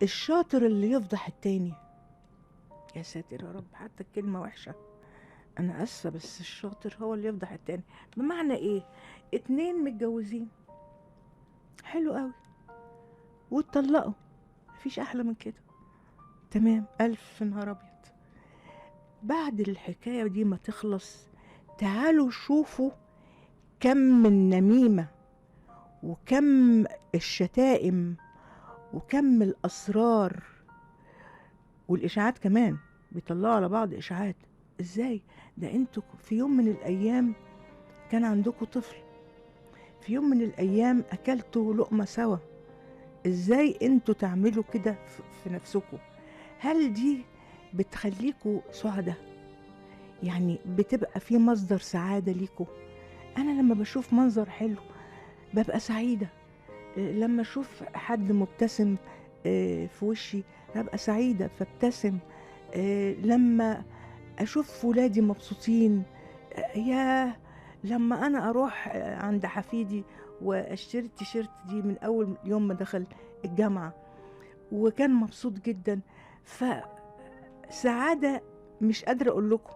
الشاطر اللي يفضح التاني. يا ساتر يا رب، حتى الكلمة وحشة، انا اسفة، بس الشاطر هو اللي يفضح التاني. بمعنى ايه؟ اتنين متجوزين حلو قوي واتطلقوا، مفيش احلى من كده، تمام، الف نهار ابيض. بعد الحكاية دي ما تخلص، تعالوا شوفوا كم النميمة وكم الشتائم وكم الأسرار والإشاعات كمان. بيطلعوا على بعض إشاعات. إزاي؟ ده انتوا في يوم من الأيام كان عندكم طفل، في يوم من الأيام أكلتوا لقمة سوا. إزاي انتوا تعملوا كده في نفسكم؟ هل دي بتخليكوا سعداء؟ يعني بتبقى في مصدر سعادة ليكوا؟ أنا لما بشوف منظر حلو ببقى سعيدة. لما أشوف حد مبتسم في وشي ببقى سعيدة فابتسم. لما أشوف ولادي مبسوطين، ياه، لما أنا أروح عند حفيدي وأشتري التيشيرت دي من أول يوم ما دخل الجامعة وكان مبسوط جدا. فسعادة مش قادرة أقول لكم.